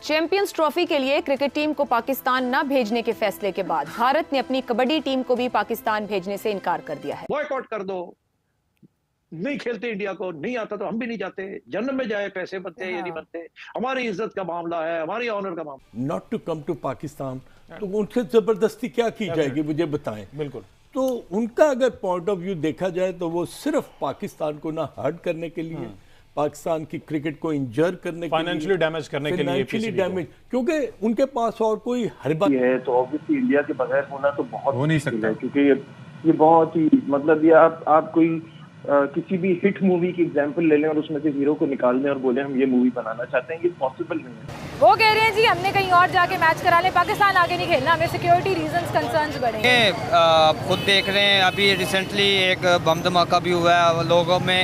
Champions trophy के लिए cricket team को पाकिस्तान न भेजने के फैसले के बाद भारत ने अपनी कबड्डी टीम को भी पाकिस्तान भेजने से इनकार कर दिया है। बॉयकॉट कर दो, नहीं खेलते इंडिया को, नहीं आता तो हम भी नहीं जाते, जन्म में जाए, पैसे बनते हैं या नहीं बनते, हमारी इज्जत का मामला है, हमारी ऑनर का मामला। Not to come to Pakistan, तो उनसे जबरदस्ती क्या की जाएगी, मुझे बताएं। बिल्कुल। तो उनका अगर पॉइंट ऑफ व्यू देखा जाए तो वो सिर्फ पाकिस्तान को ना हर्ट करने के लिए, पाकिस्तान की क्रिकेट को इंजर करने के लिए, फाइनेंशियली डैमेज करने के लिए, फाइनेंशियली डैमेज, क्योंकि उनके पास और कोई हरबा है। तो ऑब्वियसली इंडिया के बगैर होना तो बहुत हो नहीं सकता, क्योंकि ये बहुत ही मतलब ये आप कोई किसी भी हिट मूवी की एग्जांपल ले लें और उसमें से हीरो को निकाल दें और बोले हम ये मूवी बनाना चाहते हैं, ये पॉसिबल नहीं है। वो कह रहे हैं जी हमने कहीं और जाके मैच करा ले, पाकिस्तान आगे नहीं खेलना, हमें सिक्योरिटी रीजंस कंसर्न्स बढ़े। खुद देख रहे हैं अभी रिसेंटली एक बम धमाका भी हुआ है, लोगों में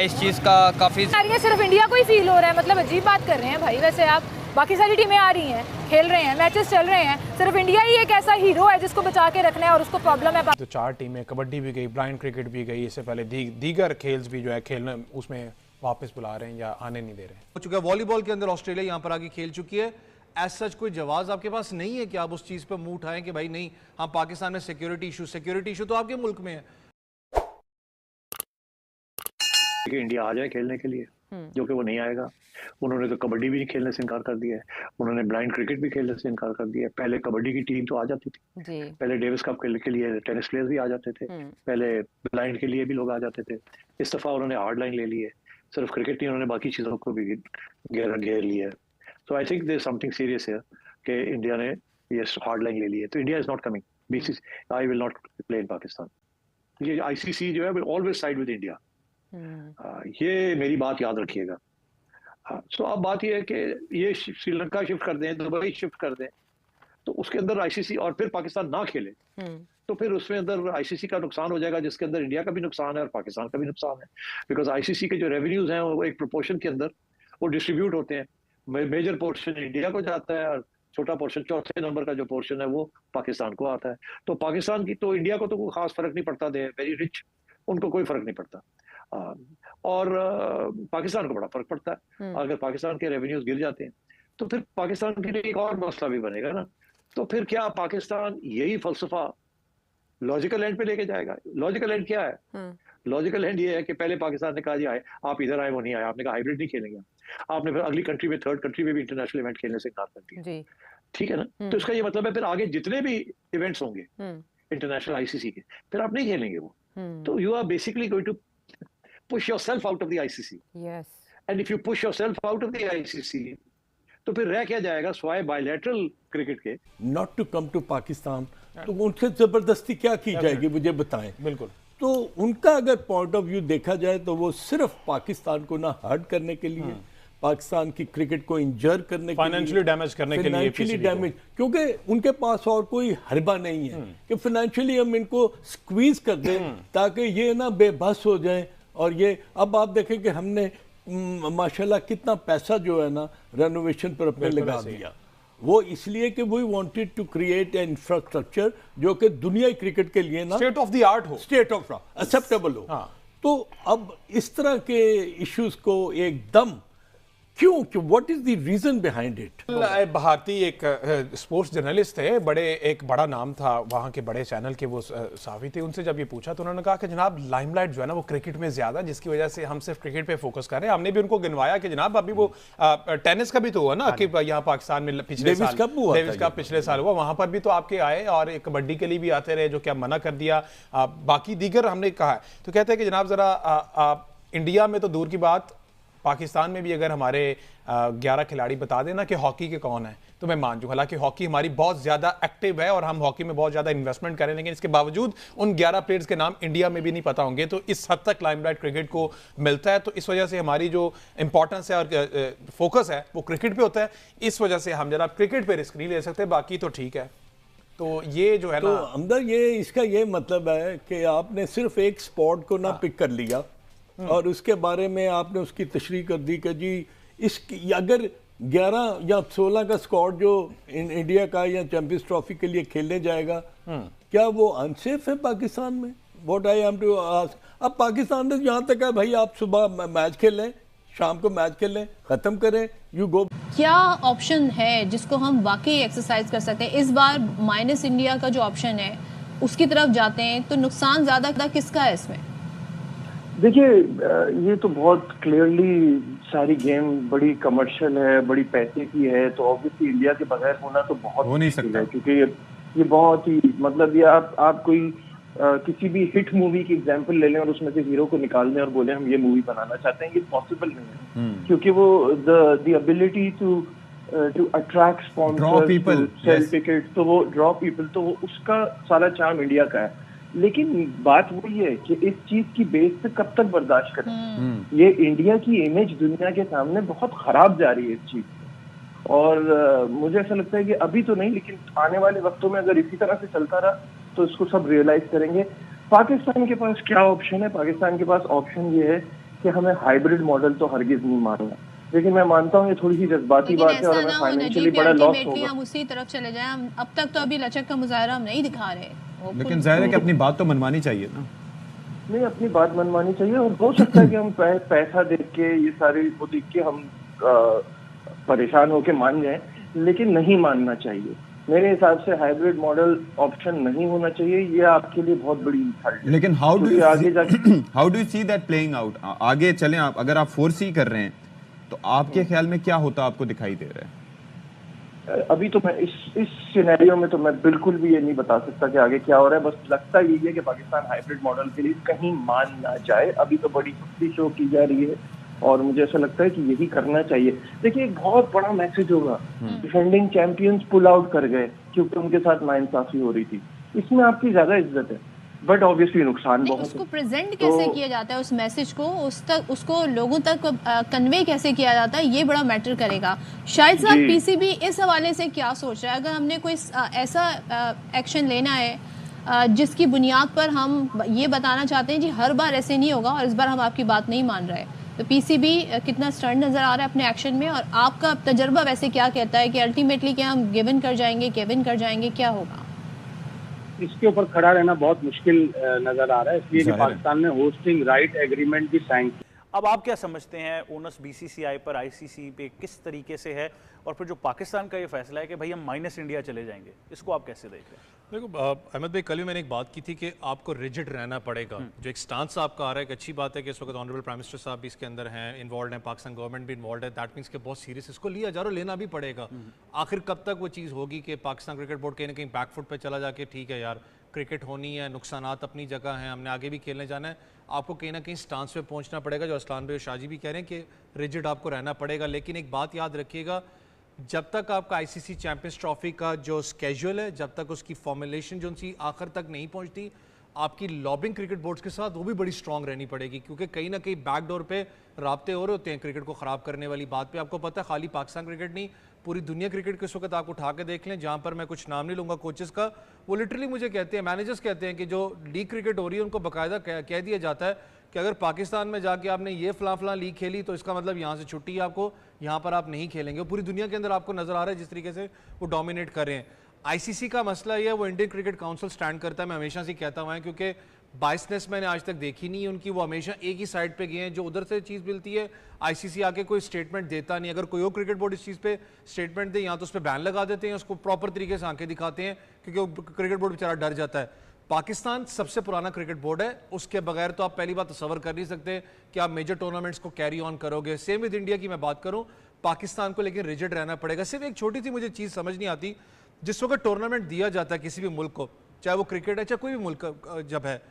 इस चीज़ का काफ़ी सिर्फ इंडिया को ही फील हो रहा है, मतलब अजीब बात कर रहे हैं भाई। वैसे आप बाकी सारी टीमें आ रही हैं, खेल रहे हैं, मैचेस चल रहे हैं, सिर्फ इंडिया ही एक ऐसा हीरो है जिसको बचा के रखना है और उसको प्रॉब्लम है। तो 4 टीमें, कबड्डी भी गई, ब्लाइंड क्रिकेट भी गई, इससे पहले दीगर खेल्स भी जो है खेलने उसमें वापस बुला रहे हैं या आने नहीं दे रहे हैं। हो चुका है वॉलीबॉल के अंदर ऑस्ट्रेलिया यहाँ पर आके खेल चुकी है। एज सच कोई जवाब आपके पास नहीं है कि आप उस चीज़ पर मुंह उठाएं कि भाई नहीं, हाँ पाकिस्तान में सिक्योरिटी इशू तो आपके मुल्क में है। कि इंडिया आ जाए खेलने के लिए, जो कि वो नहीं आएगा। उन्होंने तो कबड्डी भी नहीं खेलने से इनकार कर दिया है, उन्होंने ब्लाइंड क्रिकेट भी खेलने से इनकार कर दिया है। पहले कबड्डी की टीम तो आ जाती थी, पहले डेविस कप के लिए टेनिस प्लेयर्स भी आ जाते थे, पहले ब्लाइंड के लिए भी लोग आ जाते थे। इस दफा उन्होंने हार्ड लाइन ले ली है, सिर्फ क्रिकेट नहीं, उन्होंने बाकी चीज़ों को भी घेर लिया है। So I think there something serious है कि इंडिया ने ये हार्ड लाइन ले ली है। तो India is not coming, BCCI I will not play in Pakistan. ये ICC जो है will always side with India, ये मेरी बात याद रखिएगा। सो अब बात ये है कि ये श्रीलंका शिफ्ट कर दें, दुबई शिफ्ट कर दें, तो उसके अंदर ICC और फिर पाकिस्तान ना खेले तो फिर उसमें अंदर ICC का नुकसान हो जाएगा, जिसके अंदर इंडिया का भी नुकसान है और पाकिस्तान का भी नुकसान है। बिकॉज ICC के जो रेवेन्यूज हैं वो एक प्रोपोर्शन के अंदर वो डिस्ट्रीब्यूट होते हैं, मेजर पोर्शन इंडिया को जाता है और छोटा पोर्शन, चौथे नंबर का जो पोर्शन है वो पाकिस्तान को आता है। तो पाकिस्तान की तो इंडिया को तो कोई खास फर्क नहीं पड़ता, दे वेरी रिच, उनको कोई फर्क नहीं पड़ता, और पाकिस्तान को बड़ा फर्क पड़ता है। अगर पाकिस्तान के रेवेन्यूज गिर जाते हैं तो फिर पाकिस्तान के लिए एक और मसला भी बनेगा ना। तो फिर क्या पाकिस्तान यही फलसफा लॉजिकल एंड पे लेके जाएगा? लॉजिकल एंड क्या है? लॉजिकल एंड ये है कि पहले पाकिस्तान ने कहा जी आए, आप इधर आए, वो नहीं आए, आपने कहा हाइब्रिड नहीं खेलेंगे, आपने फिर अगली कंट्री में, थर्ड कंट्री में भी इंटरनेशनल इवेंट खेलने से इनकार कर दिया, ठीक है ना। तो इसका ये मतलब है फिर आगे जितने भी इवेंट्स होंगे इंटरनेशनल ICC के, फिर आप नहीं खेलेंगे वो। तो you are basically going to push yourself out of the ICC. Yes. And if you push yourself out of the ICC, तो फिर रह क्या जाएगा स्वाय बायलैटरल क्रिकेट के। Not to come to Pakistan, तो उनसे जबरदस्ती क्या की जाएगी, मुझे बताएं। बिल्कुल। तो उनका अगर पॉइंट ऑफ व्यू देखा जाए तो वो सिर्फ पाकिस्तान को ना हर्ट करने के लिए, पाकिस्तान की क्रिकेट को इंजर करने के लिए, फाइनेंशियली डैमेज करने के लिए, फाइनेंशियली डैमेज, क्योंकि उनके पास और कोई हरबा नहीं है कि फाइनेंशियली हम इनको स्क्वीज कर दें ताकि ये ना बेबस हो जाएं। और ये अब आप देखें कि हमने माशाल्लाह कितना पैसा जो है ना रेनोवेशन पर अपने लगा दिया, वो इसलिए कि we wanted to create an infrastructure जो कि दुनिया क्रिकेट के लिए ना स्टेट ऑफ द आर्ट हो, स्टेट ऑफ एक्सेप्टेबल हो। तो अब इस तरह के इश्यूज को एकदम क्यों what is the reason behind it? भारतीय एक स्पोर्ट्स जर्नलिस्ट थे, एक बड़ा नाम था वहाँ के बड़े चैनल के, वो साफी थे। उनसे जब ये पूछा तो उन्होंने कहा कि जनाब लाइमलाइट जो है ना वो क्रिकेट में ज्यादा, जिसकी वजह से हम सिर्फ क्रिकेट पे फोकस कर रहे हैं। हमने भी उनको गिनवाया कि जनाब अभी वो टेनिस का भी तो हुआ ना कि यहाँ पाकिस्तान में पिछले साल डेविस कप पिछले साल हुआ, वहां पर भी तो आपके आए, और कबड्डी के लिए भी आते रहे, जो कि मना कर दिया। बाकी दीगर हमने कहा, तो कहते हैं कि जनाब जरा इंडिया में तो दूर की बात, पाकिस्तान में भी अगर हमारे 11 खिलाड़ी बता देना कि हॉकी के कौन है तो मैं मान जाऊँ। हालांकि हॉकी हमारी बहुत ज़्यादा एक्टिव है और हम हॉकी में बहुत ज़्यादा इन्वेस्टमेंट करें, लेकिन इसके बावजूद उन 11 प्लेयर्स के नाम इंडिया में भी नहीं पता होंगे। तो इस हद तक लाइमलाइट क्रिकेट को मिलता है, तो इस वजह से हमारी जो इंपॉर्टेंस है और फोकस है वो क्रिकेट पर होता है। इस वजह से हम जरा क्रिकेट पर रिस्क नहीं ले सकते, बाकी तो ठीक है। तो ये जो है तो अंदर ये इसका ये मतलब है कि आपने सिर्फ एक स्पॉट को ना पिक कर लिया और उसके बारे में आपने उसकी तशरीह कर दी कि जी इसकी अगर 11 या 16 का स्क्वाड जो इंडिया का या चैंपियंस ट्रॉफी के लिए खेलने जाएगा, क्या वो अनसेफ है पाकिस्तान में? What I am to ask. अब पाकिस्तान ने यहाँ तक है भाई आप सुबह मैच खेल लें, शाम को मैच खेलें, खत्म करें, यू गो। क्या ऑप्शन है जिसको हम वाकई एक्सरसाइज कर सकते हैं? इस बार माइनस इंडिया का जो ऑप्शन है उसकी तरफ जाते हैं तो नुकसान ज्यादा किसका है इसमें? देखिए, ये तो बहुत क्लियरली सारी गेम बड़ी कमर्शियल है, बड़ी पैसे की है, तो ऑब्वियसली इंडिया के बगैर होना तो बहुत हो नहीं सकता है, क्योंकि ये बहुत ही मतलब ये आप कोई किसी भी हिट मूवी की एग्जांपल ले लें और उसमें से हीरो को निकाल दें और बोले हम ये मूवी बनाना चाहते हैं, ये पॉसिबल नहीं है, क्योंकि वो the ability to attract sponsors, to sell ticket, तो वो ड्रॉ पीपल, तो वो उसका सारा चार्म इंडिया का है। लेकिन बात वही है कि इस चीज की बेस पे कब तक बर्दाश्त करें। ये इंडिया की इमेज दुनिया के सामने बहुत खराब जा रही है इस चीज से, और मुझे ऐसा लगता है कि अभी तो नहीं, लेकिन आने वाले वक्तों में अगर इसी तरह से चलता रहा तो इसको सब रियलाइज करेंगे। पाकिस्तान के पास क्या ऑप्शन है? पाकिस्तान के पास ऑप्शन ये है कि हमें हाइब्रिड मॉडल तो हरगिज नहीं मानना, लेकिन मैं मानता हूँ ये थोड़ी सी जज्बाती बात है और हमें फाइनेंशियली बड़ा लॉस होगा। हम उसी तरफ चले जाएं। हम अब तक तो अभी लचक का मुजाहरा हम नहीं दिखा रहे, लेकिन जाहिर है कि अपनी बात तो मनवानी चाहिए ना। नहीं, अपनी बात मनवानी चाहिए, और हो सकता है कि हम पैसा देख के ये सारे वो देख के हम परेशान होके मान जाएं, लेकिन नहीं मानना चाहिए। मेरे हिसाब से हाइब्रिड मॉडल ऑप्शन नहीं होना चाहिए, ये आपके लिए बहुत बड़ी इंसल्ट है। लेकिन how do you see that playing out? आगे चलें आप, अगर आप 4C कर रहे हैं तो आपके ख्याल में क्या होता आपको दिखाई दे रहा है? अभी तो मैं इस सिनेरियो में तो मैं बिल्कुल भी ये नहीं बता सकता कि आगे क्या हो रहा है। बस लगता यही है कि पाकिस्तान हाइब्रिड मॉडल के लिए कहीं मान ना जाए। अभी तो बड़ी सख्ती शो की जा रही है और मुझे ऐसा लगता है कि यही करना चाहिए। देखिए, एक बहुत बड़ा मैसेज होगा, डिफेंडिंग चैंपियंस पुल आउट कर गए क्योंकि उनके साथ नाइंसाफी हो रही थी, इसमें आपकी ज्यादा इज्जत है, बट ऑब्वियसली नुकसान बहुत है। उसको प्रेजेंट कैसे किया जाता है, उस मैसेज को उसको लोगों तक कन्वे कैसे किया जाता है, ये बड़ा मैटर करेगा। शायद साहब पीसीबी इस हवाले से क्या सोच रहा है? अगर हमने कोई ऐसा एक्शन लेना है जिसकी बुनियाद पर हम ये बताना चाहते हैं जी हर बार ऐसे नहीं होगा और इस बार हम आपकी बात नहीं मान रहे, तो पीसीबी कितना स्टर्न नजर आ रहा है अपने एक्शन में, और आपका तजर्बा वैसे क्या कहता है कि अल्टीमेटली क्या हम गिवन कर जाएंगे, केविन कर जाएंगे, क्या होगा? इसके ऊपर खड़ा रहना बहुत मुश्किल नजर आ रहा है, इसलिए कि पाकिस्तान ने होस्टिंग राइट एग्रीमेंट भी साइन किया। अब आप क्या समझते हैं ओनस बीसीसीआई पर, आईसीसी पे किस तरीके से है, और फिर जो पाकिस्तान का ये फैसला है कि भाई हम माइनस इंडिया चले जाएंगे, इसको आप कैसे देखते हैं? देखो अहमद भाई, कल भी मैंने एक बात की थी कि आपको रिजिड रहना पड़ेगा। जो एक स्टांस आपका आ रहा है, एक अच्छी बात है कि इस वक्त ऑनरेबल प्राइम मिनिस्टर साहब भी इसके अंदर हैं, इन्वॉल्व हैं, पाकिस्तान गवर्नमेंट भी इन्वॉल्व है, दैट मीन्स के बहुत सीरियस इसको लिया जा रहा है, लेना भी पड़ेगा। आखिर कब तक वो चीज़ होगी कि पाकिस्तान क्रिकेट बोर्ड कहीं ना कहीं बैकफुट पर चला जाके ठीक है यार क्रिकेट होनी है, नुकसानात अपनी जगह हैं, हमने आगे भी खेलने जाना है, आपको कहीं ना कहीं स्टांस पे पहुंचना पड़ेगा। जो असलान भाई और शाहजी भी कह रहे हैं कि रिजिड आपको रहना पड़ेगा, लेकिन एक बात याद रखिएगा, जब तक आपका आईसीसी चैंपियंस ट्रॉफी का जो स्केड्यूल है, जब तक उसकी फॉर्मुलेशन जो उनकी आखिर तक नहीं पहुंचती, आपकी लॉबिंग क्रिकेट बोर्ड्स के साथ वो भी बड़ी स्ट्रांग रहनी पड़ेगी, क्योंकि कहीं ना कहीं बैकडोर पे राब्ते हो रहे होते हैं क्रिकेट को ख़राब करने वाली बात पे। आपको पता है खाली पाकिस्तान क्रिकेट नहीं, पूरी दुनिया क्रिकेट के इस वक्त आप उठा के देख लें, जहाँ पर मैं कुछ नाम नहीं लूँगा कोचेस का, वो लिटरली मुझे कहते हैं, मैनेजर्स कहते हैं कि जो लीग क्रिकेट हो रही है उनको बाकायदा कह दिया जाता है कि अगर पाकिस्तान में जाके आपने ये फलां लीग खेली तो इसका मतलब यहाँ से छुट्टी है आपको, यहाँ पर आप नहीं खेलेंगे। पूरी दुनिया के अंदर आपको नजर आ रहा है जिस तरीके से वो डोमिनेट कर रहे हैं। आईसीसी का मसला ये है, वो इंडियन क्रिकेट काउंसिल स्टैंड करता है, मैं हमेशा से कहता हुआ है, क्योंकि बाइसनेस मैंने आज तक देखी नहीं है उनकी, वो हमेशा एक ही साइड पे गए हैं, जो उधर से चीज़ मिलती है आईसीसी आके कोई स्टेटमेंट देता नहीं। अगर कोई और क्रिकेट बोर्ड इस चीज़ पे स्टेटमेंट दे, या तो उस पर बैन लगा देते हैं, उसको प्रॉपर तरीके से आंखें दिखाते हैं, क्योंकि क्रिकेट बोर्ड बेचारा डर जाता है। पाकिस्तान सबसे पुराना क्रिकेट बोर्ड है, उसके बगैर तो आप पहली बात तसव्वुर कर नहीं सकते कि आप मेजर टूर्नामेंट्स को कैरी ऑन करोगे। सेम विद इंडिया की मैं बात करूं, पाकिस्तान को लेकिन रिजिड रहना पड़ेगा। सिर्फ एक छोटी सी मुझे चीज़ समझ नहीं आती, जिस वक्त टूर्नामेंट दिया जाता है किसी भी मुल्क को, चाहे वो क्रिकेट है चाहे कोई भी मुल्क जब है,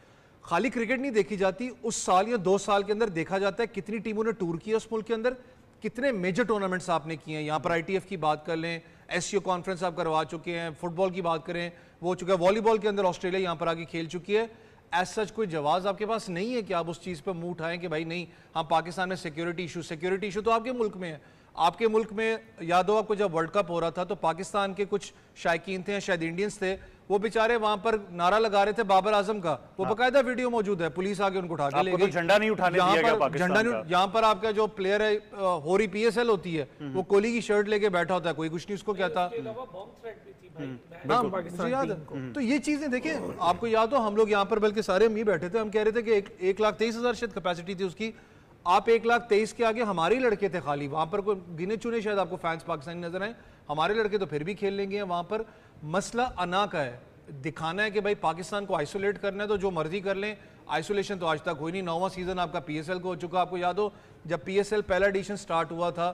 खाली क्रिकेट नहीं देखी जाती, उस साल या 2 साल के अंदर देखा जाता है कितनी टीमों ने टूर किया उस मुल्क के अंदर, कितने मेजर टूर्नामेंट्स आपने किए हैं। यहाँ पर आईटीएफ की बात कर लें, एससीओ कॉन्फ्रेंस आप करवा चुके हैं, फुटबॉल की बात करें वो हो चुका है, वॉलीबॉल के अंदर ऑस्ट्रेलिया यहाँ पर आके खेल चुकी है। एज सच कोई जवाब आपके पास नहीं है कि आप उस चीज़ पर मुंह उठाएं कि भाई नहीं, हाँ पाकिस्तान में सिक्योरिटी इशू तो आपके मुल्क में है। आपके मुल्क में याद हो आपको, जब वर्ल्ड कप हो रहा था तो पाकिस्तान के कुछ शायकीन थे, शायद इंडियंस थे, वो बेचारे वहां पर नारा लगा रहे थे बाबर आजम का, वो बकायदा वीडियो मौजूद है, पुलिस आके उनको उठा के ले गई। झंडा नहीं उठाने दिया गया पाकिस्तान का। यहाँ पर आपका जो प्लेयर है, होरी पीएसएल होती है, वो कोहली की शर्ट लेके बैठा होता है, कोई कुछ नहीं उसको क्या था, मुझे याद है। तो ये चीजें देखिए, आपको याद हो हम लोग यहाँ पर बल्कि सारे हम ही बैठे थे, हम कह रहे थे कि 1,23,000 शायद कैपेसिटी थी उसकी, आप 1,23,000 के आगे हमारे ही लड़के थे खाली, वहां पर कोई गिने चुने शायद आपको फैंस पाकिस्तानी नजर आए, हमारे लड़के तो फिर भी खेल लेंगे। वहां पर मसला अना का है, दिखाना है कि भाई पाकिस्तान को आइसोलेट करना है तो जो मर्जी कर लें। आइसोलेशन तो आज तक हुई नहीं। 9वां सीजन आपका PSL को हो चुका। आपको याद हो जब PSL पहला एडिशन स्टार्ट हुआ था,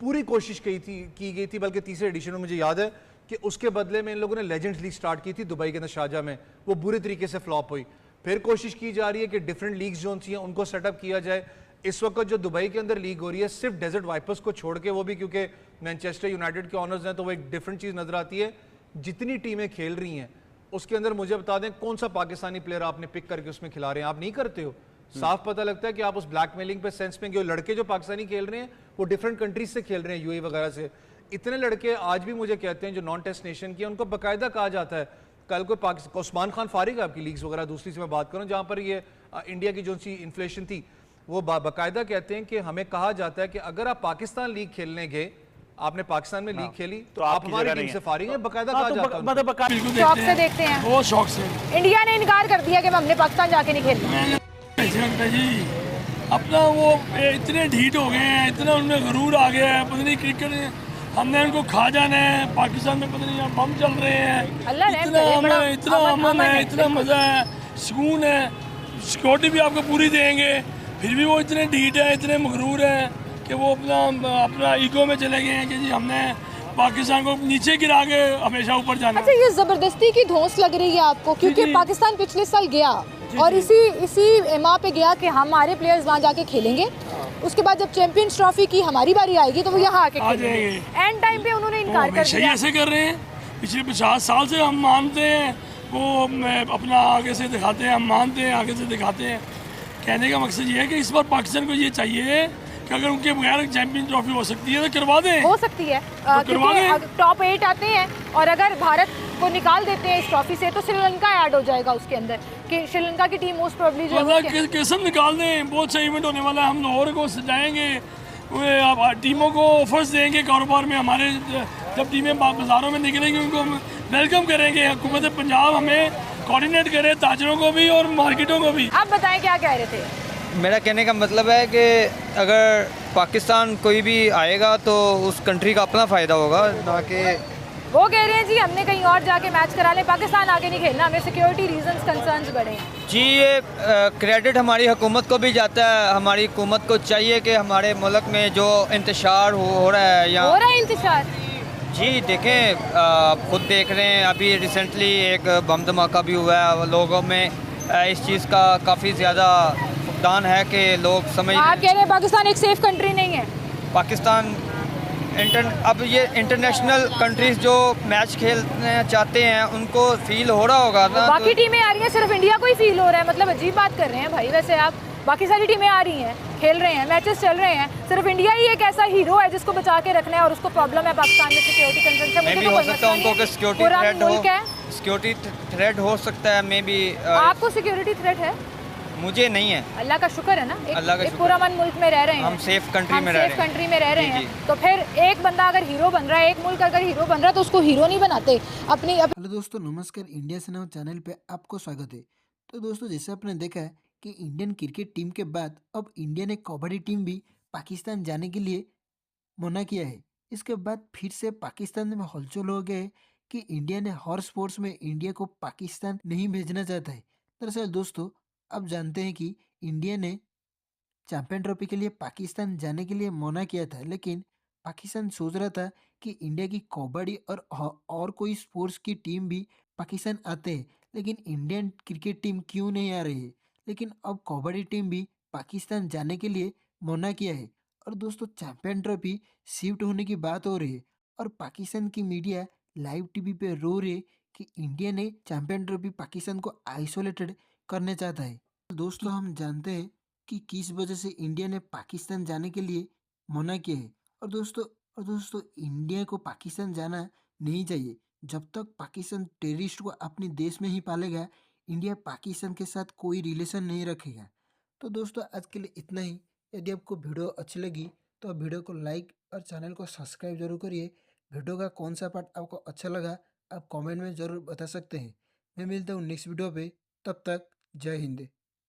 पूरी कोशिश की गई थी, बल्कि तीसरे एडिशन में मुझे याद है कि उसके बदले में इन लोगों ने लेजेंड्स लीग स्टार्ट की थी दुबई के अंदर शारजाह में, वो बुरी तरीके से फ्लॉप हुई। फिर कोशिश की जा रही है कि डिफरेंट लीग्स जो हैं उनको सेटअप किया जाए। इस वक्त जो दुबई के अंदर लीग हो रही है सिर्फ डेजर्ट वाइपर्स को छोड़ के, वो भी क्योंकि मैनचेस्टर यूनाइटेड के ऑनर्स हैं तो वो एक डिफरेंट चीज़ नजर आती है। जितनी टीमें खेल रही हैं उसके अंदर मुझे बता दें कौन सा पाकिस्तानी प्लेयर आपने पिक करके उसमें खिला रहे हैं? आप नहीं करते हो। साफ पता लगता है कि आप उस ब्लैकमेलिंग पे सेंस में, लड़के जो पाकिस्तानी खेल रहे हैं वो डिफरेंट कंट्रीज से खेल रहे हैं, UAE वगैरह से। इतने लड़के आज भी मुझे कहते हैं जो नॉन टेस्ट नेशन की, उनको बाकायदा कहा जाता है, कल को पाकिस्तान, उस्मान खान फारिग है आपकी लीग्स वगैरह दूसरी से मैं बात करूं जहां पर ये इंडिया की जो सी इन्फ्लेशन थी, वो बाकायदा कहते हैं कि हमें कहा जाता है कि अगर आप पाकिस्तान लीग खेलने गए, आपने पाकिस्तान में लीग खेली तो आप हमारी टीम से फारिग हैं, बाकायदा कहा जाता है। मतलब शौक से देखते हैं, वो शौक से। इंडिया ने इनकार कर दिया कि हमने पाकिस्तान जाके नहीं खेलना। जी अपना वो इतने ढीठ हो गए हैं, इतना उनमें गरूर आ गया है, पता नहीं क्रिकेट हमने उनको खा जाना है। पाकिस्तान में पता नहीं यहाँ बम चल रहे हैं, इतना अमन है, इतना मज़ा है, सुकून है, सिक्योरिटी भी आपको पूरी देंगे, फिर भी वो इतने ढीठ है, इतने मगरूर है कि वो अपना ईगो में चले गए हैं कि जी हमने पाकिस्तान को नीचे गिरा के हमेशा ऊपर जाना। अच्छा, ये जबरदस्ती की धौंस लग रही है आपको? क्योंकि पाकिस्तान पिछले साल गया और इसी एमा पे गया कि हमारे प्लेयर्स वहाँ जाके खेलेंगे, उसके बाद जब चैंपियंस ट्रॉफी की हमारी बारी आएगी तो वो यहाँ आके खेलेंगे। एंड टाइम पे उन्होंने इनकार कर दिया। ऐसे कर रहे हैं, पिछले 50 साल से हम मानते हैं, वो अपना आगे से दिखाते हैं, हम मानते हैं, आगे से दिखाते हैं। कहने का मकसद ये है कि इस बार पाकिस्तान को ये चाहिए कि अगर उनके बगैर चैंपियन ट्रॉफी हो सकती है तो करवा दें। हो सकती है, क्योंकि टॉप 8 आते हैं और अगर भारत को निकाल देते हैं इस ट्रॉफी से तो श्रीलंका ऐड हो जाएगा उसके अंदर, कि श्रीलंका की टीम मोस्ट प्रोबेबली जो है कैसे निकाल दें। बहुत सही इवेंट होने वाला है, हम लाहौर को सजाएंगे, टीमों को ऑफर्स देंगे कारोबार में। हमारे जब टीमें बाजारों में निकलेंगी उनको हम वेलकम करेंगे। हुकूमत पंजाब हमें कोऑर्डिनेट करे, ताजरों को भी और मार्केटों को भी। आप बताएं क्या कह रहे थे? मेरा कहने का मतलब है कि अगर पाकिस्तान कोई भी आएगा तो उस कंट्री का अपना फ़ायदा होगा, ना कि वो कह रहे हैं जी हमने कहीं और जाके मैच करा लें, पाकिस्तान आगे नहीं खेलना, हमें सिक्योरिटी रीजंस कंसर्न्स बढ़े। जी ये क्रेडिट हमारी हुकूमत को भी जाता है। हमारी हुकूमत को चाहिए कि हमारे मुल्क में जो इंतशार हो रहा है या हो रहा है इंतशार, जी देखें, खुद देख रहे हैं, अभी रिसेंटली एक बम धमाका भी हुआ है, लोगों में इस चीज़ का काफ़ी ज़्यादा फुकदान है कि लोग समझ। आप कह रहे हैं पाकिस्तान एक सेफ कंट्री नहीं है? पाकिस्तान अब ये इंटरनेशनल कंट्रीज जो मैच खेलना चाहते हैं उनको फील हो रहा होगा ना। बाकी टीमें आ रही हैं, सिर्फ इंडिया को ही फील हो रहा है, मतलब अजीब बात कर रहे हैं भाई। वैसे आप बाकी सारी टीमें आ रही हैं, खेल रहे हैं, मैचेस चल रहे हैं, सिर्फ इंडिया ही एक ऐसा हीरो है जिसको बचा के रखना है और उसको प्रॉब्लम है पाकिस्तान में सिक्योरिटी कंसर्न से। मे भी हो सकता है उनको सिक्योरिटी थ्रेट हो सकता है, मे बी। आपको सिक्योरिटी थ्रेट है? मुझे नहीं है। अल्लाह का शुक्र है ना, एक पूरा मन मुल्क में रह रहे हैं, हम सेफ कंट्री में रह रहे हैं। तो फिर एक बंदा अगर हीरो बन रहा है, एक मुल्क अगर हीरो बन रहा है तो उसको हीरो नहीं बनाते अपनी। हेलो दोस्तों, नमस्कार, इंडिया से नाउ चैनल पे आपको स्वागत है। तो दोस्तों, जैसे आपने देखा है कि इंडियन क्रिकेट टीम के बाद अब इंडिया ने कबड्डी टीम भी पाकिस्तान जाने के लिए मना किया है। इसके बाद फिर से पाकिस्तान में हलचल हो गए कि इंडिया ने हर स्पोर्ट्स में इंडिया को पाकिस्तान नहीं भेजना चाहता है। दरअसल दोस्तों, अब जानते हैं कि इंडिया ने चैंपियन ट्रॉफी के लिए पाकिस्तान जाने के लिए मना किया था, लेकिन पाकिस्तान सोच रहा था कि इंडिया की कबड्डी और कोई स्पोर्ट्स की टीम भी पाकिस्तान आते हैं, लेकिन इंडियन क्रिकेट टीम क्यों नहीं आ रही है। लेकिन अब कबड्डी टीम भी पाकिस्तान जाने के लिए मना किया है। और दोस्तों, चैंपियन ट्रॉफी शिफ्ट होने की बात हो रही है और पाकिस्तान की मीडिया लाइव टीवी पे रो रही है कि इंडिया ने चैंपियन ट्रॉफी पाकिस्तान को आइसोलेटेड करने चाहता है। दोस्तों, हम जानते हैं कि किस वजह से इंडिया ने पाकिस्तान जाने के लिए मना किया है। और दोस्तों इंडिया को पाकिस्तान जाना नहीं चाहिए। जब तक पाकिस्तान टेररिस्ट को अपने देश में ही पालेगा, इंडिया पाकिस्तान के साथ कोई रिलेशन नहीं रखेगा। तो दोस्तों, आज के लिए इतना ही। यदि आपको वीडियो अच्छी लगी तो आप वीडियो को लाइक और चैनल को सब्सक्राइब जरूर करिए। वीडियो का कौन सा पार्ट आपको अच्छा लगा आप कमेंट में ज़रूर बता सकते हैं। मैं मिलता हूँ नेक्स्ट वीडियो पे, तब तक जय हिंद।